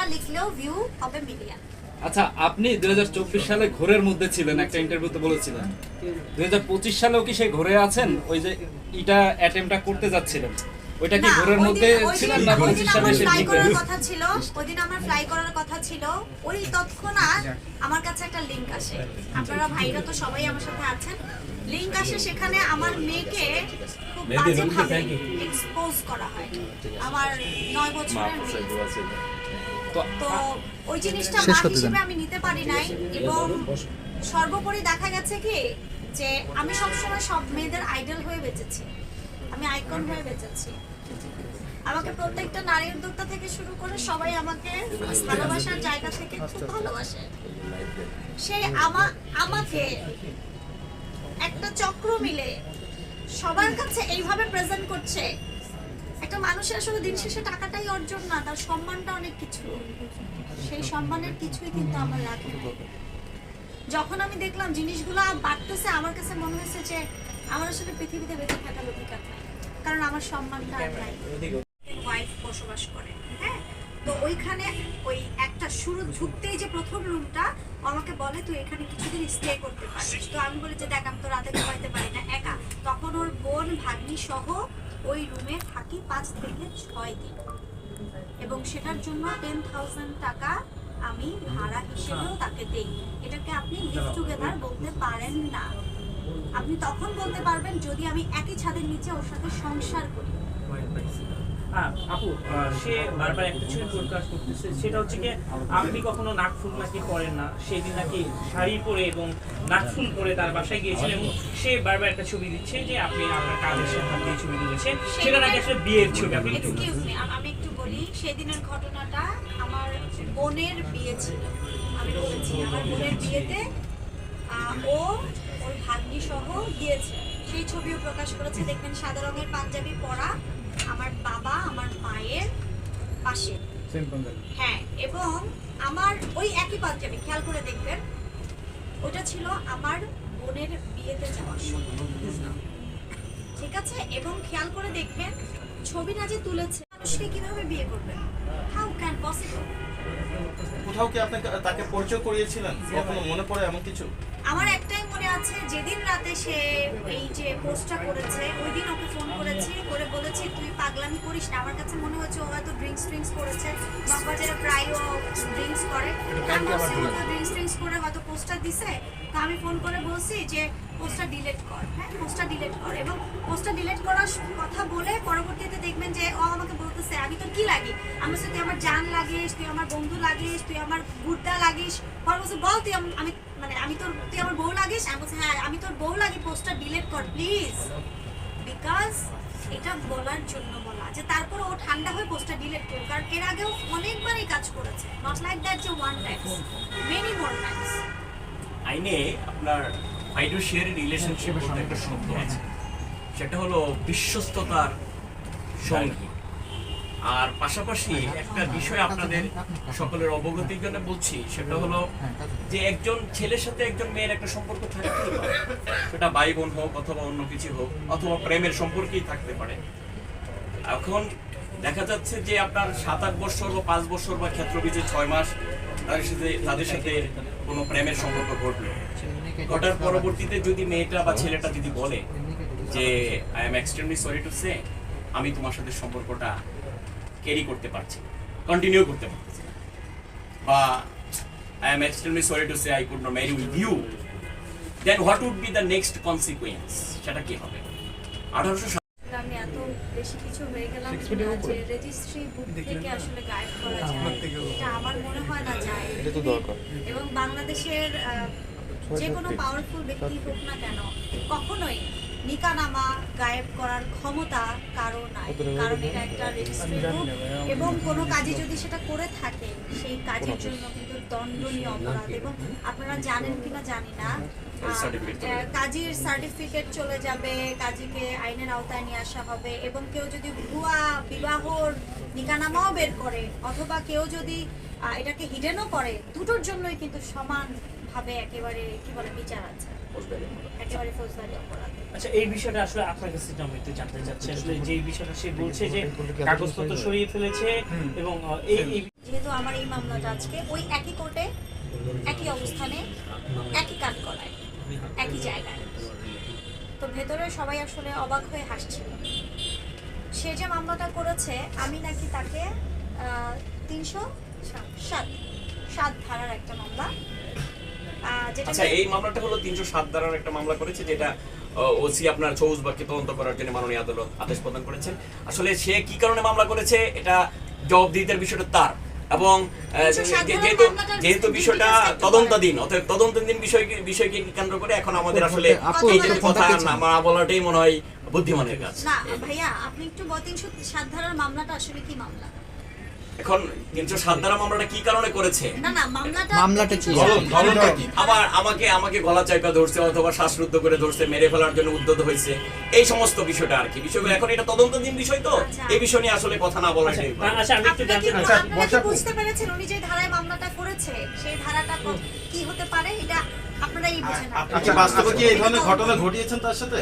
টাকা লিখলেও ভিউ হবে মিলিয়ন। আচ্ছা, আপনি 2024 সালে ঘোরের মধ্যে ছিলেন, একটা ইন্টারভিউতে বলেছিলেন। 2025 সালেও কি সেই ঘোরে আছেন? ওই যে এটা অ্যাটেম্পটা করতে যাচ্ছিলেন, ওইটা কি ঘোরের মধ্যে ছিলেন না 25 সালে এসে ফ্লাই জিতলেন? করার কথা ছিল, ওইদিন আমার ফ্লাই করার কথা ছিল। ওই তৎক্ষণাৎ আমার কাছে একটা লিংক আসে, আপনারা ভাইরা তো সবাই আমার সাথে আছেন। লিংক আসে, সেখানে আমার মেয়েকে খুব বাজেভাবে এক্সপোজ করা হয়, আমার 9 বছরের মেয়ে। তো ওই জিনিসটা মা হিসেবে আমি নিতে পারি নাই, এবং সর্বোপরি দেখা গেছে কি যে আমি সবসময় সব মেয়েদের আইডল হয়ে বেঁচেছি, আমি আইকন হয়ে বেঁচেছি। আমাকে প্রত্যেকটা নারী উদ্যোক্তা থেকে শুরু করে সবাই আমাকে ভালোবাসার জায়গা থেকে খুব ভালোবাসে। সেই আমাকে একটা চক্র মিলে সবার কাছে এইভাবে প্রেজেন্ট করছে। একটা মানুষের আসলে দিন শেষে টাকাটাই অর্জন না, তার সম্মানটা অনেক কিছু। সেই সম্মানের কিছুই কিন্তু আমার রাখে নাই। যখন আমি দেখলাম জিনিসগুলো বাড়তেছে, আমার কাছে মনে হয়েছে যে আমার আসলে পৃথিবীতে বেঁচে থাকার অধিকার নাই, কারণ আমার সম্মানটা আর নাই। ওয়াইফ বসবাস করে, হ্যাঁ। তো ওইখানে ওই একটা শুরু ঢুকতেই যে প্রথম রুমটা আমাকে বলে তুই এখানে কিছুদিন স্টে করতে পারিস। তো আমি বলি যে দেখ, আমি তো রাতে ঘুমাইতে পারি না একা। তখন ওর বোন ভাগ্নি সহ ওই রুমে থাকি 5 থেকে 6 দিন, এবং সেটার জন্য 10,000 টাকা আমি ভাড়া হিসেবেও তাকে দেই। এটাকে আপনি লিভ টুগেদার বলতে পারেন না। আপনি তখন বলতে পারবেন যদি আমি একই ছাদের নিচে ওর সাথে সংসার করি। আপু, সে বারবার একটা ছবি প্রকাশ করতেছে, সেটা হচ্ছে কি আপনি কখনো নাকফুল নাকি পরেন না, সেদিন নাকি শাড়ি পরে এবং নাকফুল পরে তার বাসায় গিয়েছিলেন, এবং সে বারবার একটা ছবি দিচ্ছে যে আপনি আপনার কাজের সাথে দিয়ে ছবি তুলেছেন, সেটা নাকি আসলে বিয়ের ছবি। আপনি এক্সকিউজ মি, আমি একটু বলি। সেদিনের ঘটনাটা আমার বোনের বিয়ে ছিল। আমি বলেছি আমার বোনের বিয়েতে ও ওর ভাগ্নি সহ গিয়েছে, সেই ছবিও প্রকাশ করেছে। দেখবেন সাদা রঙের পাঞ্জাবি পরা, আমার বাবা আমার মায়ের পাশে, হ্যাঁ। এবং আমার ওই একই পাঞ্জাবি, খেয়াল করে দেখবেন, ওটা ছিল আমার বোনের বিয়েতে যাওয়ার সময়, ঠিক আছে। এবং খেয়াল করে দেখবেন ছবিটা যে তুলেছে, মানুষকে কিভাবে বিয়ে করবেন, হাউ ক্যান পসিবল। কোথাও কি আপনি তাকে পরিচয় করিয়েছিলেন? কখনো মনে পড়ে এমন কিছু? আমার একটাই মনে আছে, যেদিন রাতে সে এই যে পোস্টটা করেছে, ওই দিন ওকে ফোন করেছি, করে বলেছি তুই পাগলামি করিস না। আমার কাছে মনে হচ্ছে ও হয়তো ড্রিঙ্কস করেছে, মগবাজারে প্রায় ও ড্রিঙ্কস করে, ড্রিঙ্কস করে হয়তো পোস্টটা দিছে। তো আমি ফোন করে বলছি যে পোস্টটা ডিলিট কর, হ্যাঁ পোস্টটা ডিলিট কর। এবং পোস্টটা ডিলিট করার কথা বলে পরবর্তীতে দেখবেন যে ও আমাকে বলতেছে আমি তোর কি লাগি, আমি বলছি তুই আমার জান লাগিস, তুই আমার বন্ধু লাগিস, তুই আমার গুড্ডা লাগিস। পরে বলছে বল তুই আমি মানে আমি তোর, তুই আমার বউ লাগিস। আমি বলছি হ্যাঁ আমি তোর বউ লাগি, পোস্টটা ডিলিট কর প্লিজ। বিকজ এটা বলার জন্য বলা, যে তারপর ও ঠান্ডা হয়ে পোস্টটা ডিলিট করবে, কারণ এর আগেও অনেকবারই কাজ করেছে, নট লাইক দ্যাট যে one Times, many more Times. আইনে আপনার ফাইডুশিয়ারি রিলেশনশিপের মধ্যে একটা শব্দ আছে, সেটা হলো বিশ্বস্ততার সঙ্গী। আর পাশাপাশি একটা বিষয় আপনাদের সকলের অবগতির জন্য বলছি, সেটা হলো যে একজন ছেলের সাথে একজন মেয়ের একটা সম্পর্ক থাকতেই পারে, সেটা ভাই বোন হোক অথবা অন্য কিছু হোক, অথবা প্রেমের সম্পর্কেই থাকতে পারে। এখন দেখা যাচ্ছে যে আপনার 7-8 বছর বা 5 বছর বা ক্ষেত্রবিজে 6 মাস তাদের সাথে কোনো প্রেমের সম্পর্ক ঘটলো, ঘটার পরবর্তীতে যদি মেয়েটা বা ছেলেটা যদি বলে যে I am extremely sorry to সে, আমি তোমার সাথে সম্পর্কটা ক্যারি করতে পারছি, কন্টিনিউ করতে পারছি না, বা I am extremely sorry to say I could not marry with you, then what would be the next consequence? সেটা কি হবে? 1800 আমি এত বেশি কিছু হয়ে গেলাম যে রেজিস্ট্রি বুক থেকে আসলে গায়েব করা যায়, এটা আমার মনে হয় না যায়। এবং বাংলাদেশের যে কোনো পাওয়ারফুল ব্যক্তি হোক না কেন, কখনোই নিকানামা গায়েব করার ক্ষমতা কারো নাই, কারণ এটা একটা রেজিস্ট্রি বুক। এবং কোনো কাজে যদি সেটা করে থাকে, সেই কাজের জন্য কিন্তু দণ্ডনীয় অপরাধ। এবং আপনারা জানেন কিনা জানি না, কাজীর সার্টিফিকেট চলে যাবে, কাজীকে আইনের আওতায় নিয়ে আসা হবে। এবং কেউ যদি ভুয়া বিবাহর নিকানামাও বের করে, অথবা কেউ যদি এটাকে হিডেনও করে, দুটোর জন্যই কিন্তু সমানভাবে একেবারে কি বলে বিচার আছে, একেবারে ফৌজদারি অপরাধ। আচ্ছা, এই বিষয়টা আসলে আপনার কাছে আমি একটু জানতে চাচ্ছি, আসলে যে বিষয়টা সে বলছে যে কাগজপত্র সরিয়ে ফেলেছে এবং এই যেহেতু আমার এই মামলাটা আজকে ওই একই কোর্টে একই অবস্থানে একই কাজ করায় একই জায়গায়, তো ভেতরে সবাই আসলে অবাক হয়ে হাসছিল। সে যে মামলাটা করেছে আমি নাকি তাকে 307 ধারার একটা মামলা, যেটা আচ্ছা, এই মামলাটা হলো 307 ধারার একটা মামলা করেছে, যেটা ওসি আপনার চৌজবাকে তদন্ত করার জন্য মাননীয় আদালত আদেশ প্রদান করেছেন। আসলে সে কি কারণে মামলা করেছে এটা জবাবদিহিতার বিষয়টা তার, এবং যেহেতু বিষয়টা তদন্তাধীন, অতএব তদন্তাধীন বিষয়কে কেন্দ্র করে এখন আমাদের আসলে এইটুকু কথা না বলাটাই মনে হয় বুদ্ধিমানের কাজ। না ভাইয়া, আপনি একটু 307 ধারার মামলাটা আসলে কি মামলা? এখন 307 ধারা মামলাটা কি কারণে করেছে? না মামলাটা কি? আমাকে গলা চাইপা ধরছে অথবা শ্বাসরুদ্ধ করে ধরছে, মেরে ফেলার জন্য উদ্যত হয়েছে, এই সমস্ত বিষয়টা আর কি। বিষয়গুলো এখন এটা তদন্তাধীন বিষয়, তো এই বিষয় নিয়ে আসলে কথা না বলাটাই ভালো। আচ্ছা, আমি একটু জানতে চাই। আপনারা কি বুঝতে পেরেছেন উনি যে ধারায় মামলাটা করেছে সেই ধারাটা কি হতে পারে? এটা আপনারাই বুঝেন। আপনি কি বাস্তবে কি এই ধরনের ঘটনা ঘটিয়েছেন তার সাথে?